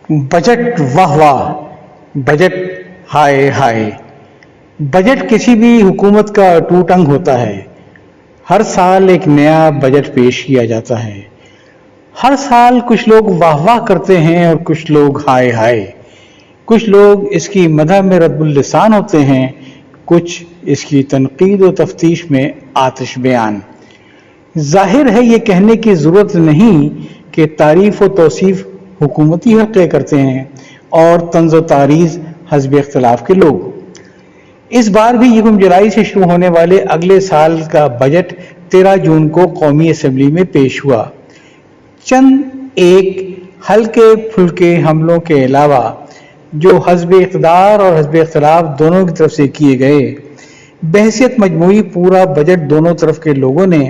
Budget واہ واہ، budget ہائے ہائے۔ Budget کسی بھی حکومت کا اٹوٹ انگ ہوتا ہے۔ ہر سال ایک نیا بجٹ پیش کیا جاتا ہے۔ ہر سال کچھ لوگ واہ واہ کرتے ہیں اور کچھ لوگ ہائے ہائے۔ کچھ لوگ اس کی مدح میں رب اللسان ہوتے ہیں، کچھ اس کی تنقید و تفتیش میں آتش بیان۔ ظاہر ہے یہ کہنے کی ضرورت نہیں کہ تعریف و توصیف حکومتی حلقے کرتے ہیں اور طنز و تعریض حزب اختلاف کے لوگ۔ اس بار بھی یکم جولائی سے شروع ہونے والے اگلے سال کا بجٹ 13 جون کو قومی اسمبلی میں پیش ہوا۔ چند ایک ہلکے پھلکے حملوں کے علاوہ جو حزب اقتدار اور حزب اختلاف دونوں کی طرف سے کیے گئے، بحیثیت مجموعی پورا بجٹ دونوں طرف کے لوگوں نے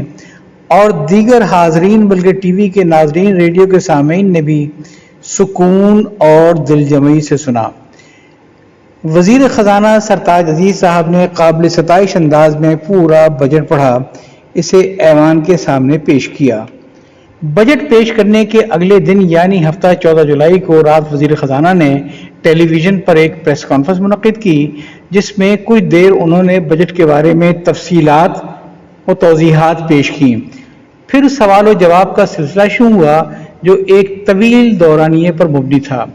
اور دیگر حاضرین بلکہ ٹی وی کے ناظرین، ریڈیو کے سامعین نے بھی سکون اور دل جمعی سے سنا۔ وزیر خزانہ سرتاج عزیز صاحب نے قابل ستائش انداز میں پورا بجٹ پڑھا، اسے ایوان کے سامنے پیش کیا۔ بجٹ پیش کرنے کے اگلے دن یعنی ہفتہ 14 جولائی کو رات وزیر خزانہ نے ٹیلی ویژن پر ایک پریس کانفرنس منعقد کی، جس میں کچھ دیر انہوں نے بجٹ کے بارے میں تفصیلات و توضیحات پیش کی۔ پھر سوال و جواب کا سلسلہ شروع ہوا جو ایک طویل دورانیے پر مبنی تھا۔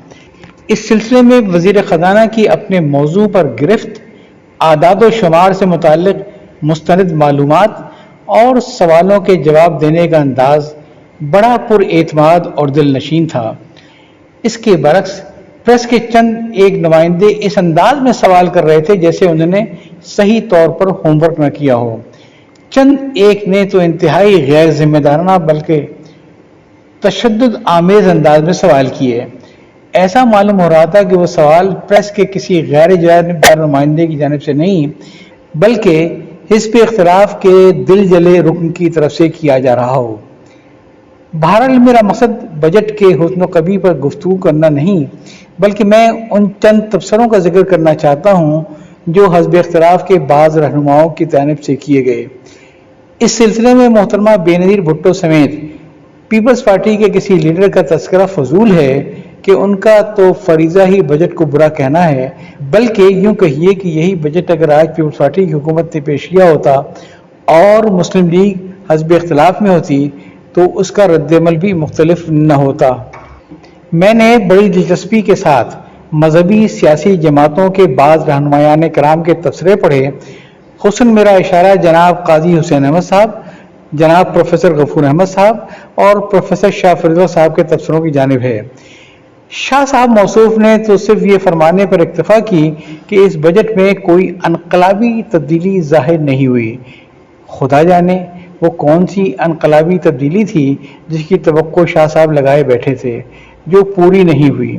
اس سلسلے میں وزیر خزانہ کی اپنے موضوع پر گرفت، اعداد و شمار سے متعلق مستند معلومات اور سوالوں کے جواب دینے کا انداز بڑا پر اعتماد اور دل نشین تھا۔ اس کے برعکس پریس کے چند ایک نمائندے اس انداز میں سوال کر رہے تھے جیسے انہوں نے صحیح طور پر ہوم ورک نہ کیا ہو۔ چند ایک نے تو انتہائی غیر ذمہ دارانہ بلکہ تشدد آمیز انداز میں سوال کیے۔ ایسا معلوم ہو رہا تھا کہ وہ سوال پریس کے کسی غیر جانبدار نمائندے کی جانب سے نہیں بلکہ حزب اختلاف کے دل جلے رکن کی طرف سے کیا جا رہا ہو۔ بہرحال میرا مقصد بجٹ کے حسن و قبیح پر گفتگو کرنا نہیں بلکہ میں ان چند تبصروں کا ذکر کرنا چاہتا ہوں جو حزب اختلاف کے بعض رہنماؤں کی جانب سے کیے گئے۔ اس سلسلے میں محترمہ بے نظیر بھٹو سمیت پیپلز پارٹی کے کسی لیڈر کا تذکرہ فضول ہے کہ ان کا تو فریضہ ہی بجٹ کو برا کہنا ہے، بلکہ یوں کہیے کہ یہی بجٹ اگر آج پیپلز پارٹی کی حکومت نے پیش کیا ہوتا اور مسلم لیگ حزب اختلاف میں ہوتی تو اس کا رد عمل بھی مختلف نہ ہوتا۔ میں نے بڑی دلچسپی کے ساتھ مذہبی سیاسی جماعتوں کے بعض رہنمایان کرام کے تبصرے پڑھے، خصوصاً میرا اشارہ جناب قاضی حسین احمد صاحب، جناب پروفیسر غفور احمد صاحب اور پروفیسر شاہ فریدہ صاحب کے تبصروں کی جانب ہے۔ شاہ صاحب موصوف نے تو صرف یہ فرمانے پر اکتفا کی کہ اس بجٹ میں کوئی انقلابی تبدیلی ظاہر نہیں ہوئی۔ خدا جانے وہ کون سی انقلابی تبدیلی تھی جس کی توقع شاہ صاحب لگائے بیٹھے تھے جو پوری نہیں ہوئی۔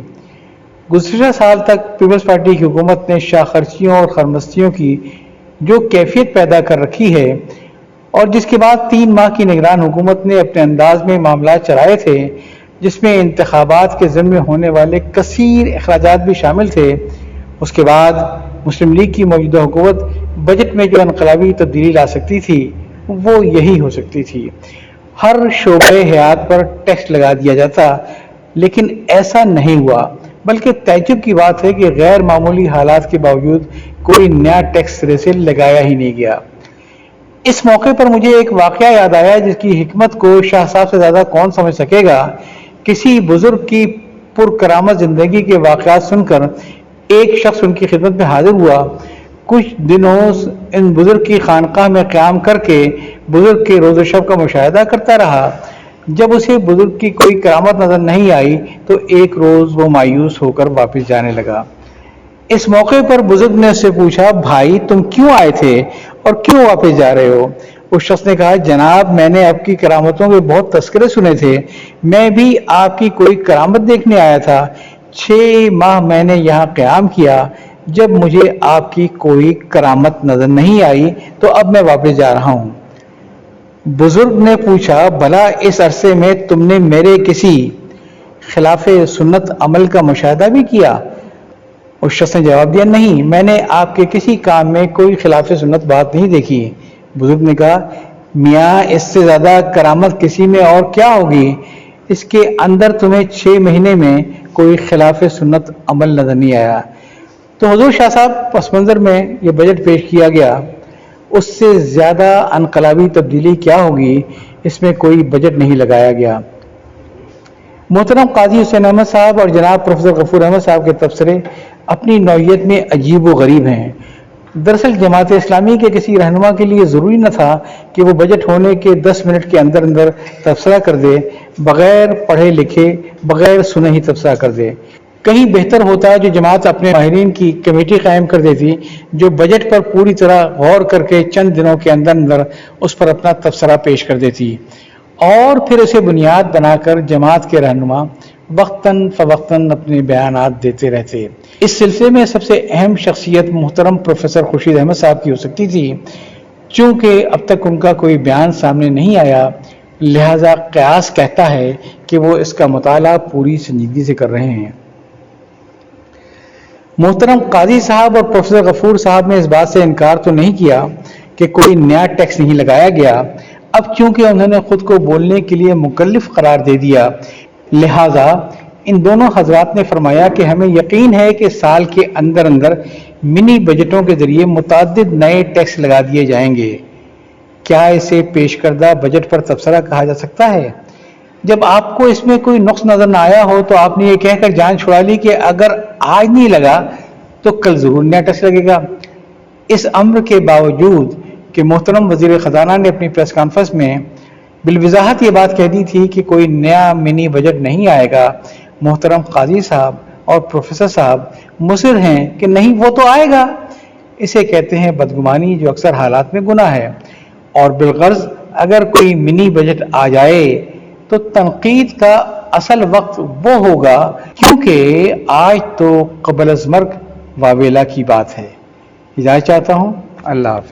گزشتہ سال تک پیپلز پارٹی کی حکومت نے شاہ خرچیوں اور خرمستیوں کی جو کیفیت پیدا کر رکھی ہے اور جس کے بعد 3 ماہ کی نگران حکومت نے اپنے انداز میں معاملات چلائے تھے، جس میں انتخابات کے ضمن میں ہونے والے کثیر اخراجات بھی شامل تھے، اس کے بعد مسلم لیگ کی موجودہ حکومت بجٹ میں جو انقلابی تبدیلی لا سکتی تھی وہ یہی ہو سکتی تھی۔ ہر شعبہ حیات پر ٹیکس لگا دیا جاتا، لیکن ایسا نہیں ہوا، بلکہ تعجب کی بات ہے کہ غیر معمولی حالات کے باوجود کوئی نیا ٹیکس سرے سے لگایا ہی نہیں گیا۔ اس موقع پر مجھے ایک واقعہ یاد آیا جس کی حکمت کو شاہ صاحب سے زیادہ کون سمجھ سکے گا۔ کسی بزرگ کی پرکرامت زندگی کے واقعات سن کر ایک شخص ان کی خدمت میں حاضر ہوا۔ کچھ دنوں ان بزرگ کی خانقاہ میں قیام کر کے بزرگ کے روز و شب کا مشاہدہ کرتا رہا۔ جب اسے بزرگ کی کوئی کرامت نظر نہیں آئی تو ایک روز وہ مایوس ہو کر واپس جانے لگا۔ اس موقع پر بزرگ نے اس سے پوچھا، بھائی تم کیوں آئے تھے اور کیوں واپس جا رہے ہو؟ اس شخص نے کہا، جناب میں نے آپ کی کرامتوں کے بہت تذکرے سنے تھے، میں بھی آپ کی کوئی کرامت دیکھنے آیا تھا۔ 6 ماہ میں نے یہاں قیام کیا، جب مجھے آپ کی کوئی کرامت نظر نہیں آئی تو اب میں واپس جا رہا ہوں۔ بزرگ نے پوچھا، بھلا اس عرصے میں تم نے میرے کسی خلاف سنت عمل کا مشاہدہ بھی کیا؟ اس شخص نے جواب دیا، نہیں، میں نے آپ کے کسی کام میں کوئی خلاف سنت بات نہیں دیکھی۔ بزرگ نے کہا، میاں اس سے زیادہ کرامت کسی میں اور کیا ہوگی؟ اس کے اندر تمہیں 6 مہینے میں کوئی خلاف سنت عمل نظر نہیں آیا۔ تو حضور شاہ صاحب پس منظر میں یہ بجٹ پیش کیا گیا، اس سے زیادہ انقلابی تبدیلی کیا ہوگی، اس میں کوئی بجٹ نہیں لگایا گیا۔ محترم قاضی حسین احمد صاحب اور جناب پروفیسر غفور احمد صاحب کے تبصرے اپنی نوعیت میں عجیب و غریب ہیں۔ دراصل جماعت اسلامی کے کسی رہنما کے لیے ضروری نہ تھا کہ وہ بجٹ ہونے کے 10 منٹ کے اندر اندر تبصرہ کر دے، بغیر پڑھے لکھے، بغیر سنے ہی تبصرہ کر دے۔ کہیں بہتر ہوتا جو جماعت اپنے ماہرین کی کمیٹی قائم کر دیتی جو بجٹ پر پوری طرح غور کر کے چند دنوں کے اندر اندر اس پر اپنا تبصرہ پیش کر دیتی، اور پھر اسے بنیاد بنا کر جماعت کے رہنما وقتاً فوقتاً اپنے بیانات دیتے رہتے۔ اس سلسلے میں سب سے اہم شخصیت محترم پروفیسر خورشید احمد صاحب کی ہو سکتی تھی۔ چونکہ اب تک ان کا کوئی بیان سامنے نہیں آیا، لہذا قیاس کہتا ہے کہ وہ اس کا مطالعہ پوری سنجیدگی سے کر رہے ہیں۔ محترم قاضی صاحب اور پروفیسر غفور صاحب نے اس بات سے انکار تو نہیں کیا کہ کوئی نیا ٹیکس نہیں لگایا گیا۔ اب چونکہ انہوں نے خود کو بولنے کے لیے مکلف قرار دے دیا، لہذا ان دونوں حضرات نے فرمایا کہ ہمیں یقین ہے کہ سال کے اندر اندر منی بجٹوں کے ذریعے متعدد نئے ٹیکس لگا دیے جائیں گے۔ کیا اسے پیش کردہ بجٹ پر تبصرہ کہا جا سکتا ہے؟ جب آپ کو اس میں کوئی نقص نظر نہ آیا ہو تو آپ نے یہ کہہ کر جان چھڑا لی کہ اگر آج نہیں لگا تو کل ضرور نیا ٹیکس لگے گا۔ اس امر کے باوجود کہ محترم وزیر خزانہ نے اپنی پریس کانفرنس میں بالوضاحت یہ بات کہہ دی تھی کہ کوئی نیا منی بجٹ نہیں آئے گا، محترم قاضی صاحب اور پروفیسر صاحب مصر ہیں کہ نہیں وہ تو آئے گا۔ اسے کہتے ہیں بدگمانی، جو اکثر حالات میں گناہ ہے، اور بالغرض اگر کوئی منی بجٹ آ جائے تو تنقید کا اصل وقت وہ ہوگا، کیونکہ آج تو قبل از مرگ واویلا کی بات ہے۔ اجازت چاہتا ہوں، اللہ حافظ۔